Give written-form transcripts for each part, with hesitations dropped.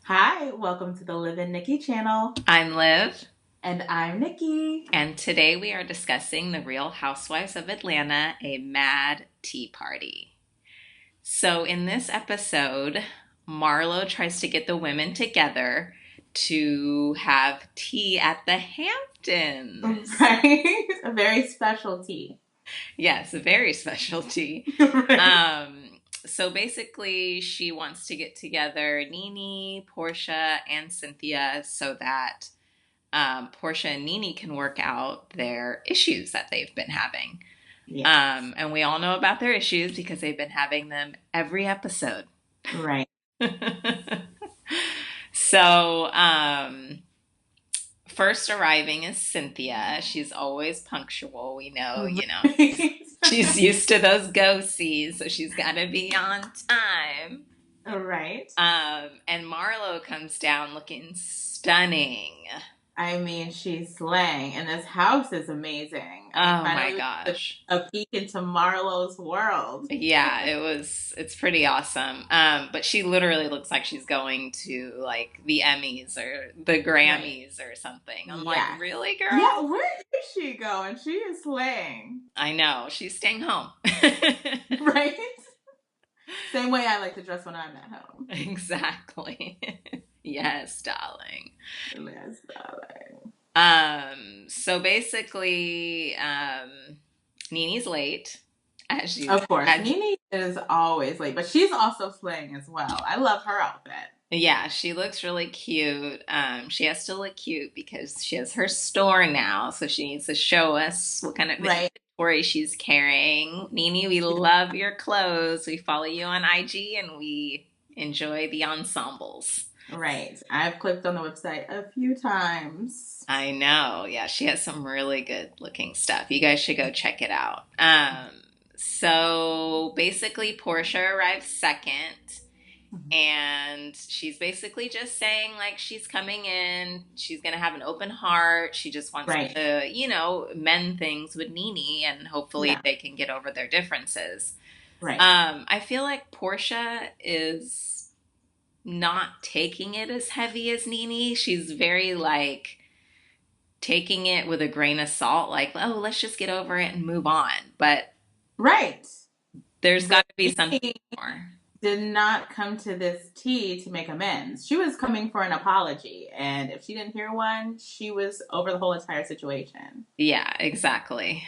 Hi, welcome to the Liv and Nikki channel. I'm Liv, And I'm Nikki. and today we are discussing the Real Housewives of Atlanta, a mad tea party. So, in this episode, Marlo tries to get the women together to have tea at the Hamptons. Right? A very special tea. Yes, a very special tea. Right. So basically, she wants to get together NeNe, Porsha, and Cynthia so that Porsha and NeNe can work out their issues that they've been having. Yes. And we all know about their issues because they've been having them every episode. Right. So, first arriving is Cynthia. She's always punctual. We know, Right. she's used to those go-sees, so she's got to be on time. Right. And Marlo comes down looking stunning. I mean, she's slaying, and this house is amazing. Oh my Finally, we get gosh. a peek into Marlo's world. Yeah, it's pretty awesome. But she literally looks like she's going to like the Emmys or the Right. Grammys or something. I'm like, Yes. really, Yeah, girl? where is she going? She is slaying. I know. She's staying home. Right? Same way I like to dress when I'm at home. Exactly. Yes, darling. Yes, darling. So basically, NeNe's late, as you Of course, as NeNe is always late, but she's also slaying as well. I love her outfit. yeah, she looks really cute. She has to look cute because she has her store now, so she needs to show us what kind of Right. inventory she's carrying. NeNe, we love your clothes. We follow you on IG and we enjoy the ensembles. Right. I've clicked on the website a few times. I know. Yeah, she has some really good looking stuff. You guys should go check it out. So basically, Portia arrives second. And she's basically just saying, like, she's coming in, she's going to have an open heart. She just wants Right. to, mend things with NeNe, and hopefully Yeah. they can get over their differences. Right. I feel like Portia is not taking it as heavy as NeNe. She's very, like, taking it with a grain of salt, like, oh, let's just get over it and move on. But Right. there's But got to be something NeNe more. did not come to this tea to make amends. She was coming for an apology, and if she didn't hear one, she was over the whole entire situation. Yeah, exactly.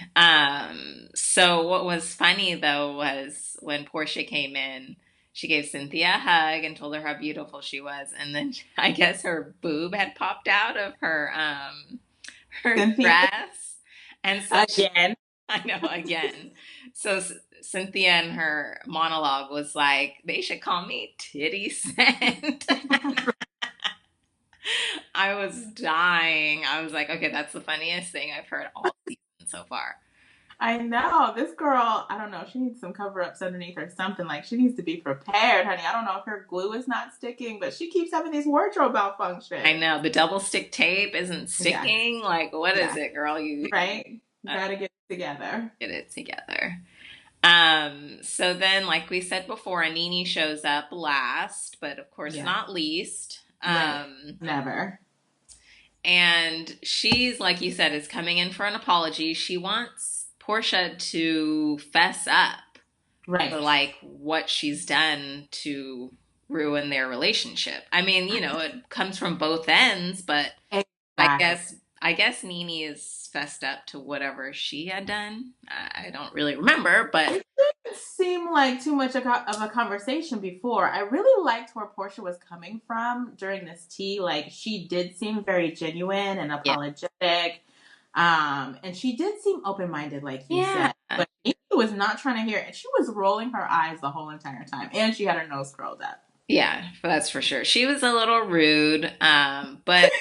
So what was funny though was when Portia came in, she gave Cynthia a hug and told her how beautiful she was, and then I guess her boob had popped out of her Cynthia dress, and so again. I know again. So Cynthia in her monologue was like, "They should call me Titty Scent." I was dying. I was like, okay, that's the funniest thing I've heard all season so far. I know. This girl, I don't know, she needs some cover ups underneath or something. Like, she needs to be prepared, honey. I don't know if her glue is not sticking, but she keeps having these wardrobe I malfunctions. know the double stick tape isn't Yes. sticking. Like, what is Yes. it, girl? You Right? You uh, gotta get it together. get it together. So then, like we said before, NeNe shows up last, but of course Yeah. not least. Right. Never. And she's, like you said, is coming in for an apology. She wants Portia to fess up for Right. like what she's done to ruin their relationship. I mean, it comes from both ends, but I Exactly. guess I guess NeNe is fessed up to whatever she had done. I don't really remember, but It didn't seem like too much of a conversation before. I really liked where Portia was coming from during this tea. Like, she did seem very genuine and yeah. apologetic. And she did seem open minded, like you Yeah. said. But she was not trying to hear it. And she was rolling her eyes the whole entire time. And she had her nose curled up. Yeah, that's for sure. She was a little rude, but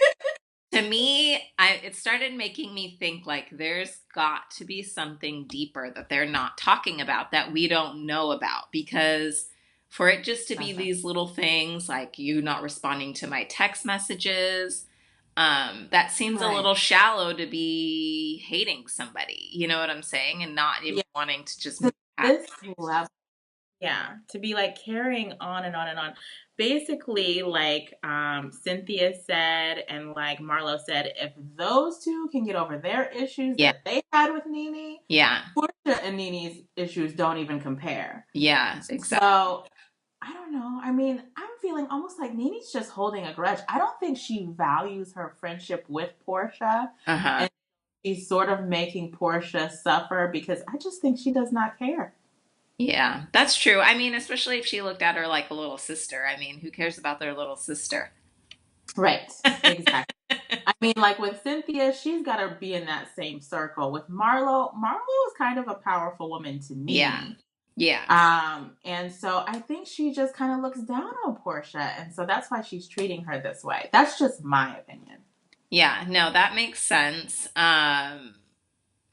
to me, it started making me think like there's got to be something deeper that they're not talking about that we don't know about because for it just to be That's right. these little things like you not responding to my text messages, that seems a Right. little shallow to be hating somebody. You know what I'm saying? And not even Yeah. wanting to just To move past this level. Yeah, to be like carrying on and on and on. Basically, like Cynthia said and like Marlo said, if those two can get over their issues Yeah. that they had with NeNe, Yeah. Porsha and NeNe's issues don't even compare. Yeah, exactly. So I don't know. I mean, I'm feeling almost like NeNe's just holding a grudge. I don't think she values her friendship with Porsha, Uh-huh. and she's sort of making Porsha suffer because I just think she does not care. Yeah, that's true. I mean, especially if she looked at her like a little sister. I mean, who cares about their little sister? Right. Exactly. I mean, like with Cynthia, she's got to be in that same circle. With Marlo is kind of a powerful woman to Yeah. me. Yeah. And so I think she just kind of looks down on Porsha, and so that's why she's treating her this way. That's just my opinion. Yeah, no, that makes sense.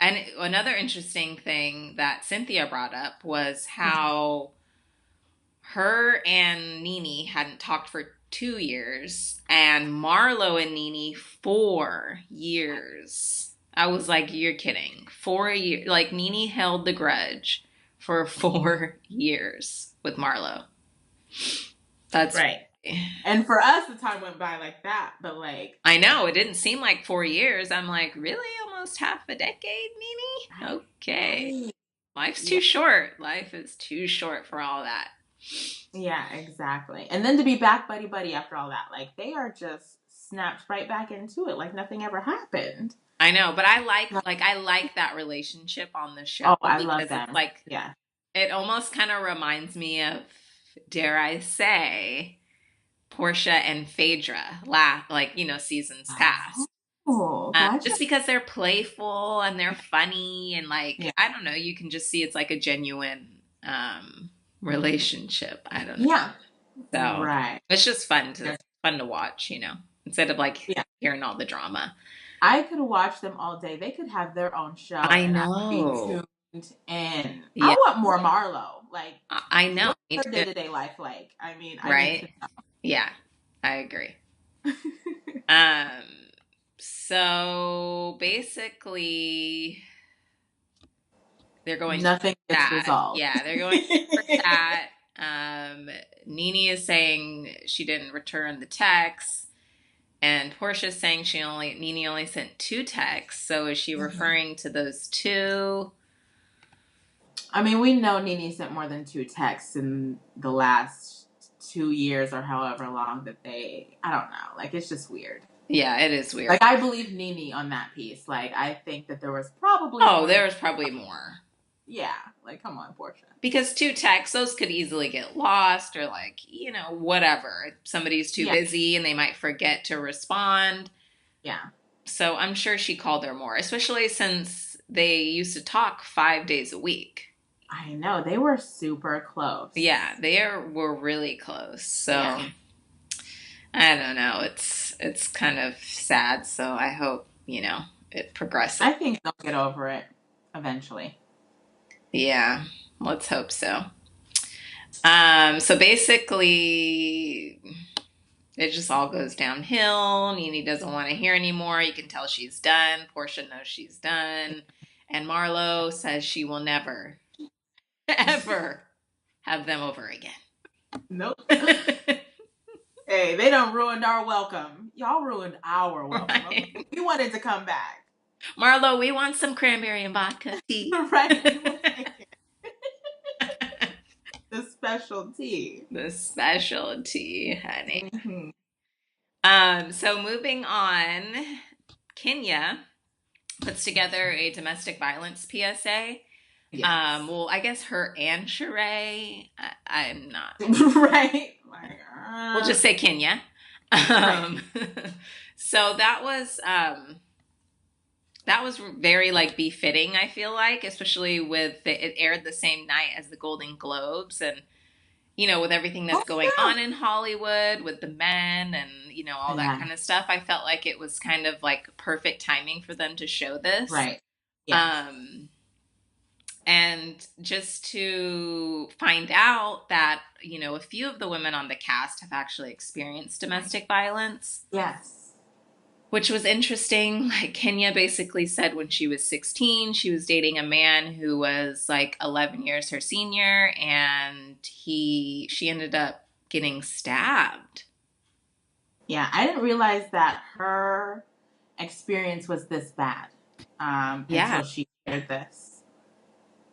And another interesting thing that Cynthia brought up was how her and NeNe hadn't talked for 2 years, and Marlo and NeNe 4 years. I was like, you're kidding. 4 years. Like, NeNe held the grudge for 4 years with Marlo. That's Right. crazy. And for us, the time went by like that, but like, I know, it didn't seem like 4 years. I'm like, really? Almost half a decade, NeNe? Okay. right. Life's Yeah. too short. Life is too short for all that. Yeah, exactly. And then to be back buddy buddy after all that, like they are just snapped right back into it, like nothing ever happened. I know, but I like that relationship on the show Oh, I love because it's them. like Yeah. it almost kind of reminds me of, dare I say, Portia and Phaedra, seasons past. Oh, gotcha. Just because they're playful and they're funny and like Yeah. I don't know, you can just see it's like a genuine relationship. I don't know. Yeah. So Right. it's just fun to watch, instead of like Yeah. hearing all the drama. I could watch them all day. They could have their own show I and I would be know. tuned in. I Yeah, want more Marlo. Like, I know. Me what's her too. day to day life like? I mean, I need Right? Yeah, I agree. Um, so basically, they're going nothing super gets sad. resolved. Yeah, they're going super sad. NeNe is saying she didn't return the text, and Portia's saying NeNe only sent 2 texts. So is she referring to those 2? I mean, we know NeNe sent more than 2 texts in the last 2 years or however long that I don't know. Like, it's just weird. Yeah, it is weird. Like, I believe NeNe on that piece. Like, I think that there was probably there was probably more. Yeah, like, come on, Porsha. Because 2 texts, those could easily get lost or like, whatever. Somebody's too busy and they might forget to respond. Yeah. So I'm sure she called her more, especially since they used to talk 5 days a week. I know. They were super close. Yeah, were really close. So I don't know. It's kind of sad. So I hope, it progresses. I think they'll get over it eventually. Yeah, let's hope so. So basically, it just all goes downhill. NeNe doesn't want to hear anymore. You can tell she's done. Portia knows she's done. And Marlo says she will never, ever have them over again. Nope. Hey, they done ruined our welcome. Y'all ruined our welcome. Right. Okay? We wanted to come back. Marlo, we want some cranberry and vodka tea. Right. The special tea. The special tea, honey. Mm-hmm. So moving on, Kenya puts together a domestic violence PSA. Yes. Well, I guess her and Shereé. I'm not. Right. We'll just say Kenya. Right. So that was very like befitting, I feel like, especially with it aired the same night as the Golden Globes, and with everything that's going on in Hollywood with the men and all that kind of stuff. I felt like it was kind of like perfect timing for them to show this. Right. Yeah. And just to find out that, a few of the women on the cast have actually experienced domestic violence. Yes. which was interesting. Like Kenya basically said when she was 16, she was dating a man who was like 11 years her senior, and she ended up getting stabbed. Yeah, I didn't realize that her experience was this bad Yeah, until she shared this.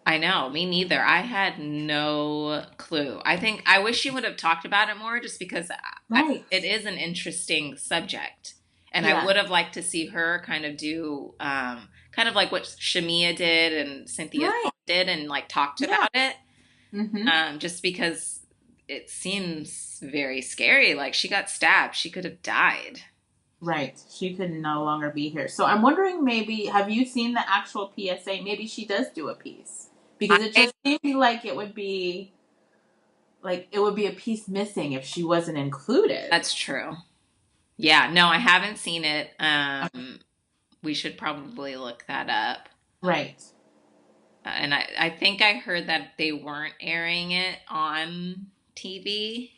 I know. Me neither. I had no clue. I think I wish she would have talked about it more just because Right. it is an interesting subject. And I Yeah. would have liked to see her kind of do kind of like what Shamia did and Cynthia's Right. mom did and like talked Yeah. about it. Mm-hmm. Just because it seems very scary. Like she got stabbed, she could have died. Right. She could no longer be here. So I'm wondering, maybe have you seen the actual PSA? Maybe she does do a piece. Because it I, just seemed like it would be a piece missing if she wasn't included. that's true. Yeah, no, I haven't seen it. We should probably look that up. Right. And I think I heard that they weren't airing it on TV.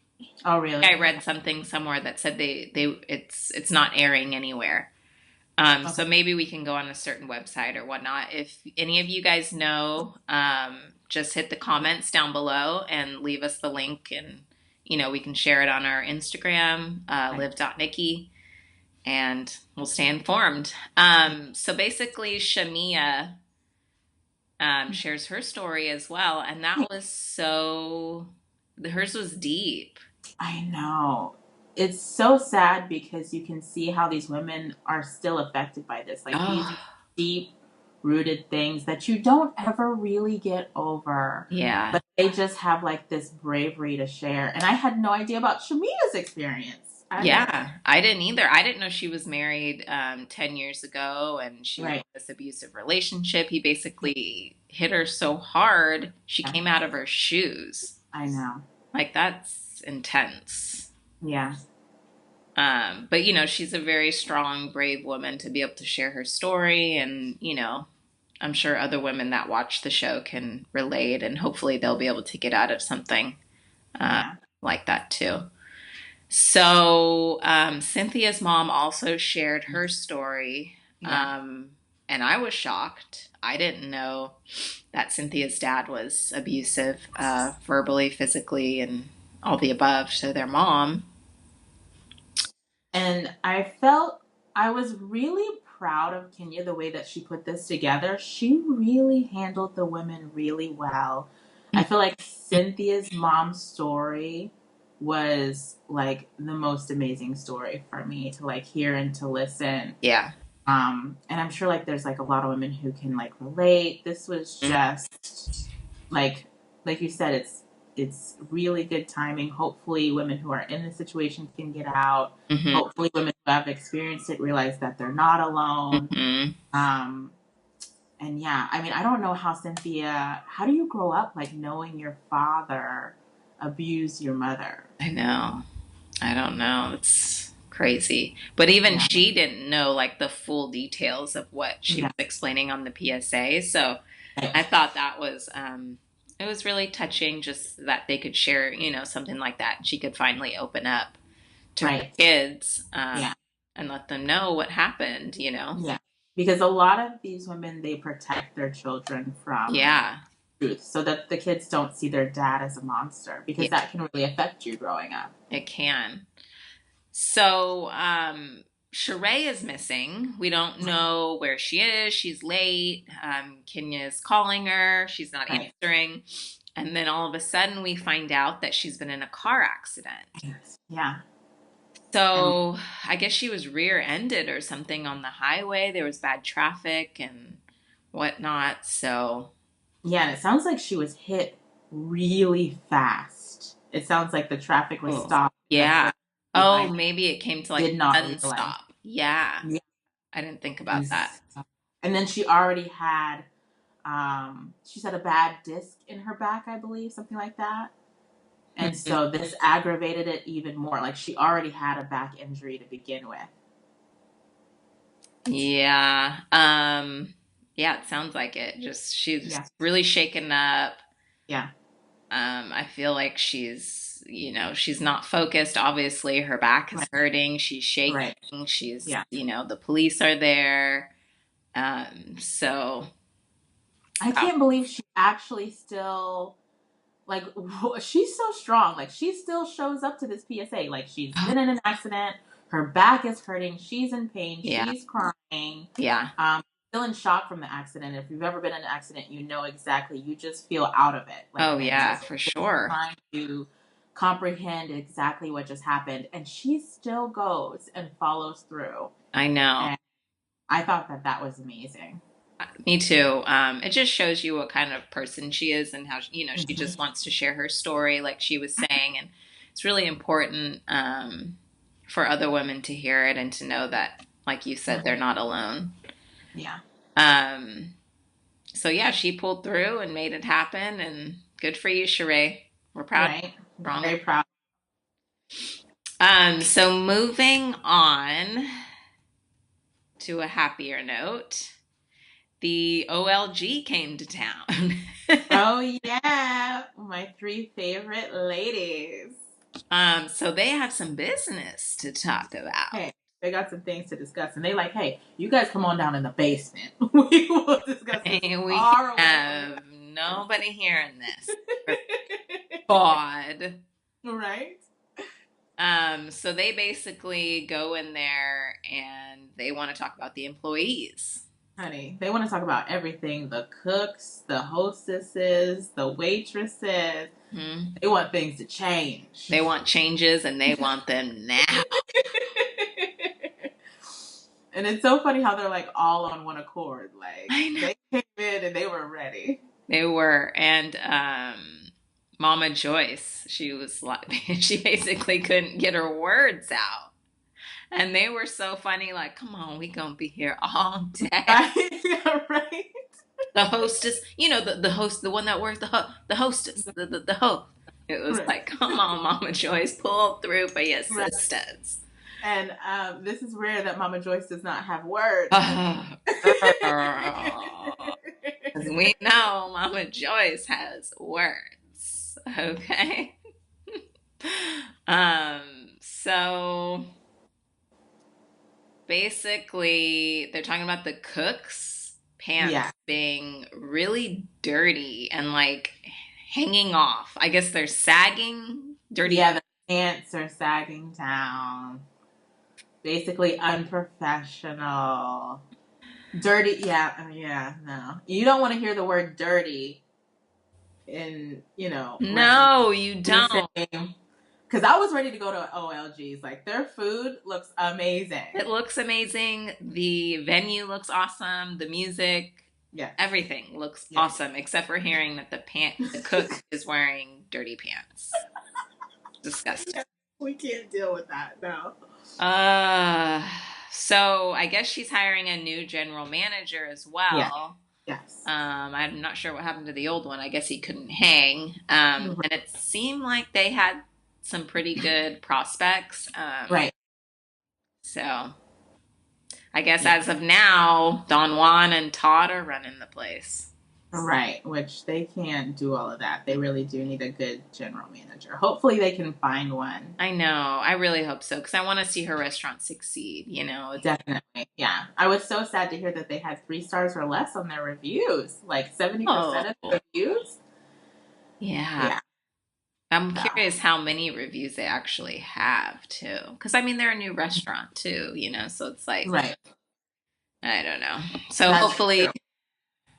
Oh, really? I Okay. read something somewhere that said it's not airing anywhere. So Okay. maybe we can go on a certain website or whatnot. If any of you guys know, just hit the comments down below and leave us the link, and we can share it on our Instagram, Right. liv.nickii, and we'll stay informed. So basically, Shamia shares her story as well, and that was hers was deep. I know. It's so sad because you can see how these women are still affected by this. Like these Oh, deep rooted things that you don't ever really get over. yeah. But they just have like this bravery to share. And I had no idea about Shamia's experience either. Yeah, I didn't either. I didn't know she was married 10 years ago and she was in Right. this abusive relationship. He basically hit her so hard, she Yeah. came out of her shoes. I know. Like, that's intense. Yeah. But, she's a very strong, brave woman to be able to share her story. And, I'm sure other women that watch the show can relate, and hopefully they'll be able to get out of something uh, Yeah. like that too. So, Cynthia's mom also shared her story, Yeah. and I was shocked. I didn't know that Cynthia's dad was abusive, verbally, physically, and all the above to their mom. And I was really proud of Kenya the way that she put this together. She really handled the women really well. I feel like Cynthia's mom's story was like the most amazing story for me to like hear and to listen. Yeah. And I'm sure like there's like a lot of women who can like relate. This was just like you said, it's really good timing. Hopefully women who are in this situation can get out. Mm-hmm. Hopefully women who have experienced it realize that they're not alone. Mm-hmm. Um and yeah, I mean, I don't know how do you grow up like knowing your father abused your mother? I know. I don't know. It's crazy. But even Yeah. she didn't know like the full details of what she Yeah. was explaining on the PSA. So Right. I thought that was it was really touching just that they could share, something like that. And she could finally open up to her Right. kids Yeah. and let them know what happened. Yeah. Because a lot of these women, they protect their children from Yeah. truth so that the kids don't see their dad as a monster, because Yeah, that can really affect you growing up. it can. So, Shereé is missing. We don't know where she is. She's late. Kenya's calling her. She's not Right. answering. And then all of a sudden, we find out that she's been in a car accident. Yeah. And So, I guess she was rear ended or something on the highway. There was bad traffic and whatnot. So, yeah, and it sounds like she was hit really fast. It sounds like the traffic was oh, stopped. The yeah. person Oh, behind maybe it came to like did not a realize. stop. Yeah. Yeah. I didn't think about that. And then she already had, she said a bad disc in her back, I believe, something like that. And Mhm. so this aggravated it even more. Like she already had a back injury to begin with. Yeah. Yeah, it sounds like it. Just she's Yeah. really shaken up. Yeah. I feel like she's she's not focused. Obviously, her back is Right. hurting. She's shaking. Right. She's, Yeah. the police are there. So I can't believe she actually still, like, she's so strong. Like, she still shows up to this PSA. Like, she's been in an accident. Her back is hurting. She's in pain. yeah, She's crying. yeah. Still in shock from the accident. If you've ever been in an accident, you know exactly. You just feel out of it. Like, Oh yeah, mentally. for Just sure. trying to comprehend exactly what just happened. And she still goes and follows through. I know. And I thought that that was amazing. Me too. It just shows you what kind of person she is and how, she Mm-hmm. just wants to share her story, like she was saying. And it's really important for other women to hear it and to know that, like you said, they're not alone. Yeah. Um, so, yeah, she pulled through and made it happen. And good for you, Shereé. We're proud. Right. Strong. Very proud. So, moving on to a happier note. The OLG came to town. Oh yeah, my 3 favorite ladies. So they have some business to talk about. Hey, they got some things to discuss, and they like, hey, you guys come on down in the basement. We will discuss this. We have nobody hearing this. God. Right? So they basically go in there and they want to talk about the employees. Honey, they want to talk about everything. The cooks, the hostesses, the waitresses. Mm-hmm. They want things to change. They want changes and they want them now. And it's so funny how they're like all on one accord. Like I know. they came in and they were ready. They were. And Mama Joyce, she was like, she basically couldn't get her words out. And they were so funny, like, come on, we gonna be here all day. Yeah, right. The hostess, the host, the one that works, the hostess, the host. It was Right. like, come on, Mama Joyce, pull through for your sisters. And this is rare that Mama Joyce does not have words. Because we know Mama Joyce has words. Okay. So basically, they're talking about the cooks' pants being really dirty and like hanging off. I guess they're sagging. Dirty. Yeah, the pants are sagging down. Basically unprofessional. Dirty. Yeah, no. You don't want to hear the word dirty in, No, you don't. Because I was ready to go to OLG's. Like, their food looks amazing. It looks amazing. The venue looks awesome. The music, everything looks awesome, except for hearing that the cook is wearing dirty pants. Disgusting. We can't deal with that, no. So I guess she's hiring a new general manager as well. Yes. I'm not sure what happened to the old one. I guess he couldn't hang. And it seemed like they had some pretty good prospects. Right. So I guess as of now, Don Juan and Todd are running the place. Right, which they can't do all of that. They really do need a good general manager. Hopefully they can find one. I know. I really hope so, because I want to see her restaurant succeed, Definitely, yeah. I was so sad to hear that they had 3 stars or less on their reviews. Like 70% of the reviews. Yeah. I'm curious how many reviews they actually have, too. Because, they're a new restaurant, too, so it's like... Right. I don't know. So that's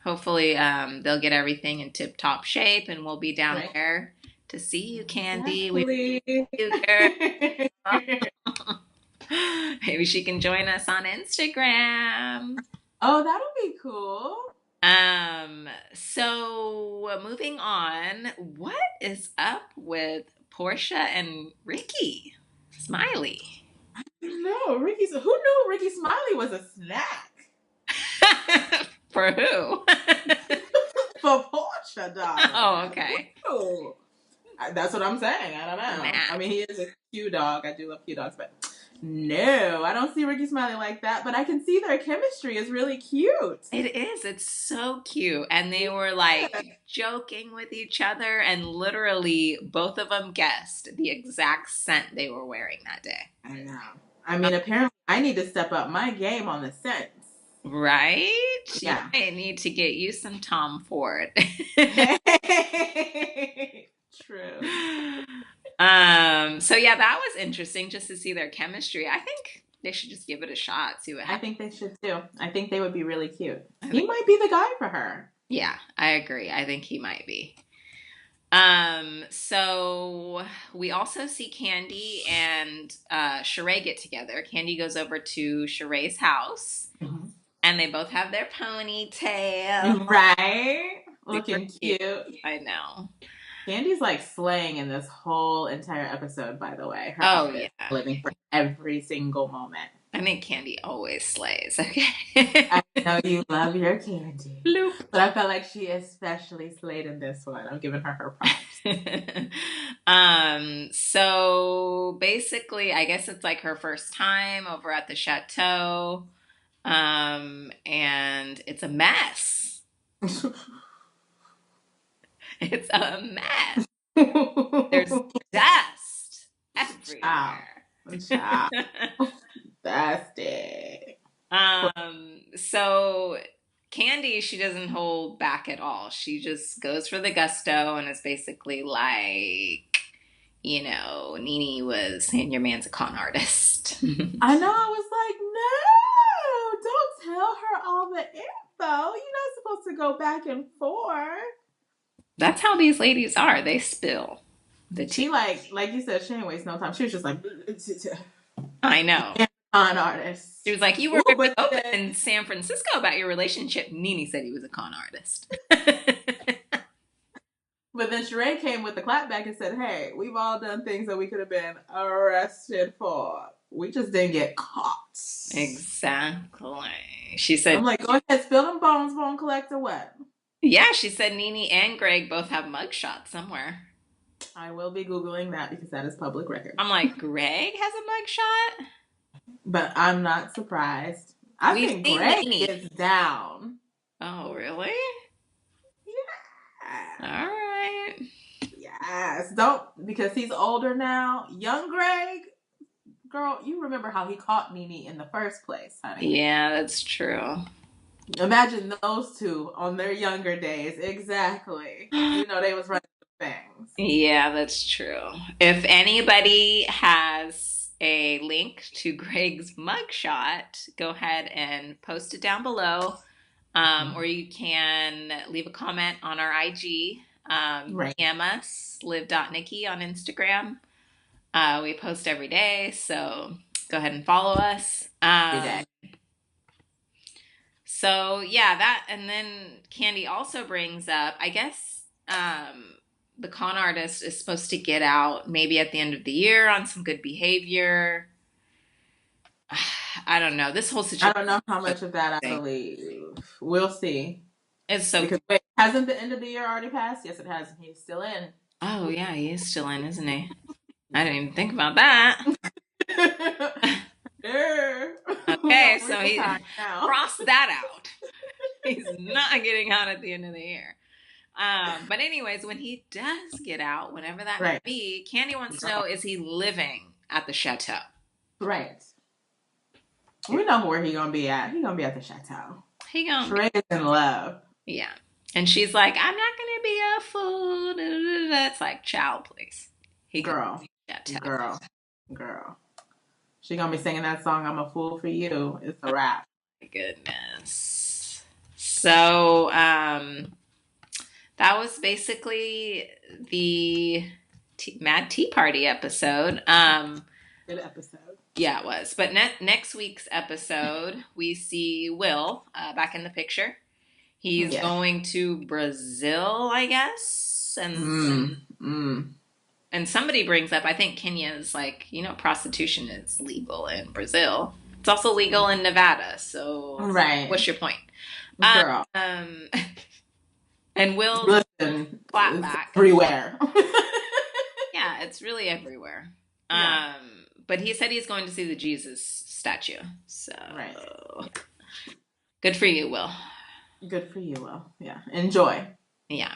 hopefully they'll get everything in tip-top shape, and we'll be down there to see you, Kandi. We you, girl. Maybe she can join us on Instagram. Oh, that'll be cool. So moving on, what is up with Porsha and Ricky Smiley? I don't know. Who knew Ricky Smiley was a snack? For who? For Porsha, dog. Oh, okay. That's what I'm saying. I don't know. Nah. He is a cute dog. I do love cute dogs, but No, I don't see Ricky smiling like that, but I can see their chemistry is really cute. It is. It's so cute. And they were like joking with each other, and literally both of them guessed the exact scent they were wearing that day. I know. I mean, apparently I need to step up my game on the scents. Right? Yeah. You might need to get you some Tom Ford. True. So yeah, that was interesting just to see their chemistry. I think they should just give it a shot, see what I happens. think they should too. I think they would be really cute. He might be the guy for her. Yeah, I agree. I think he might be. So we also see Kandi and Shereé get together. Kandi goes over to Shereé's house, and they both have their ponytail. Right? Super Looking cute. I know. Kandi's like slaying in this whole entire episode, by the way. Her outfit, yeah. Living for every single moment. I think Kandi always slays. Okay. I know you love your Kandi. Bloop. But I felt like she especially slayed in this one. I'm giving her props. So basically, I guess it's like her first time over at the chateau. And it's a mess. It's a mess. There's dust everywhere. Dusty. So Kandi, she doesn't hold back at all. She just goes for the gusto and is basically like, NeNe was saying your man's a con artist. I know. I was like, no, don't tell her all the info. You're not supposed to go back and forth. That's how these ladies are. They spill the tea. She like you said, she didn't waste no time. She was just like, I know. Con artist. She was like, you were very open in San Francisco about your relationship. NeNe said he was a con artist. But then Shereé came with the clapback and said, hey, we've all done things that we could have been arrested for. We just didn't get caught. Exactly. She said, I'm like, go ahead, spill them bones, bone collector what? Yeah, she said NeNe and Greg both have mugshots somewhere. I will be Googling that because that is public record. I'm like, Greg has a mugshot? But I'm not surprised. I think Greg is down. Oh, really? Yeah. All right. Yes. Because he's older now. Young Greg, girl, you remember how he caught NeNe in the first place, honey. Yeah, that's true. Imagine those two on their younger days. Exactly. They was running things. Yeah, that's true. If anybody has a link to Greg's mugshot, go ahead and post it down below. Or you can leave a comment on our IG. Right. DM us, liv.nickii on Instagram. We post every day, so go ahead and follow us. Every day. So yeah, that, and then Kandi also brings up, I guess, the con artist is supposed to get out maybe at the end of the year on some good behavior. I don't know. This whole situation. I don't know how much of that I believe. We'll see. It's so because wait, hasn't the end of the year already passed? Yes, it has. He's still in. Oh yeah, he is still in, isn't he? I didn't even think about that. Okay, so he crossed that out. He's not getting out at the end of the year. But anyways, when he does get out, whenever that may be, Kandi wants to know, is he living at the chateau? Right. We know where he's gonna be at. He's gonna be at the chateau. Shereé is in love. Yeah. And she's like, I'm not gonna be a fool. It's like, child, please. Girl. She gonna be singing that song, I'm a Fool for You. It's a rap. My goodness. So, that was basically the Mad Tea Party episode. Good episode. Yeah, it was. But next week's episode, we see Will back in the picture. He's going to Brazil, I guess. And somebody brings up, I think Kenya's like, prostitution is legal in Brazil. It's also legal in Nevada. So what's your point? Girl. And Will listen, flat back. Everywhere. Yeah, it's really everywhere. Yeah. But he said he's going to see the Jesus statue. So Right. good for you, Will. Good for you, Will. Yeah. Enjoy. Yeah.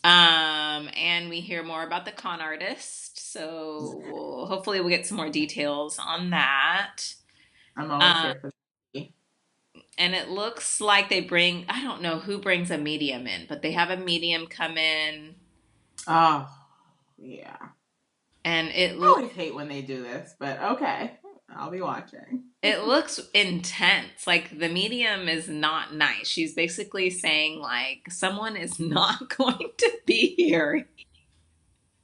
And we hear more about the con artist. So hopefully we'll get some more details on that. I'm always Um, here for that. and it looks like they bring, I don't know who brings a medium in, but they have a medium come in. Oh, yeah. And I always hate when they do this, but okay. I'll be watching. it looks intense. Like the medium is not nice. She's basically saying like someone is not going to be here.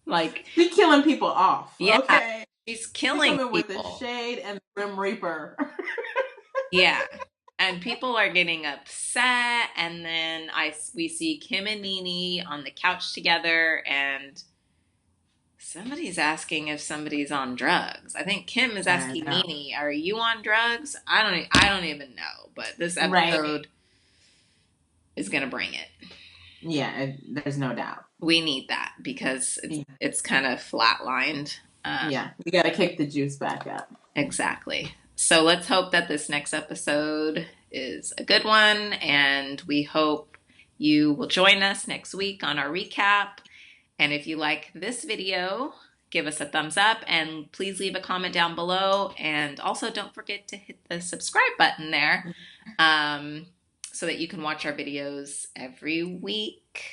Like, She's killing people off, yeah, okay? she's She killing coming with the people. shade and the Grim Reaper. Yeah. And people are getting upset, and then we see Kim and NeNe on the couch together, and somebody's asking if somebody's on drugs. I think Kim is I asking know. NeNe, "Are you on drugs?" I don't even know, but this Right. episode is gonna bring it. Yeah, there's no doubt. We need that because it's kind of flatlined. Yeah, we got to kick the juice back up. Exactly. So let's hope that this next episode is a good one, and we hope you will join us next week on our recap. And if you like this video, give us a thumbs up and please leave a comment down below. And also don't forget to hit the subscribe button there so that you can watch our videos every week.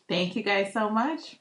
Thank you guys so much.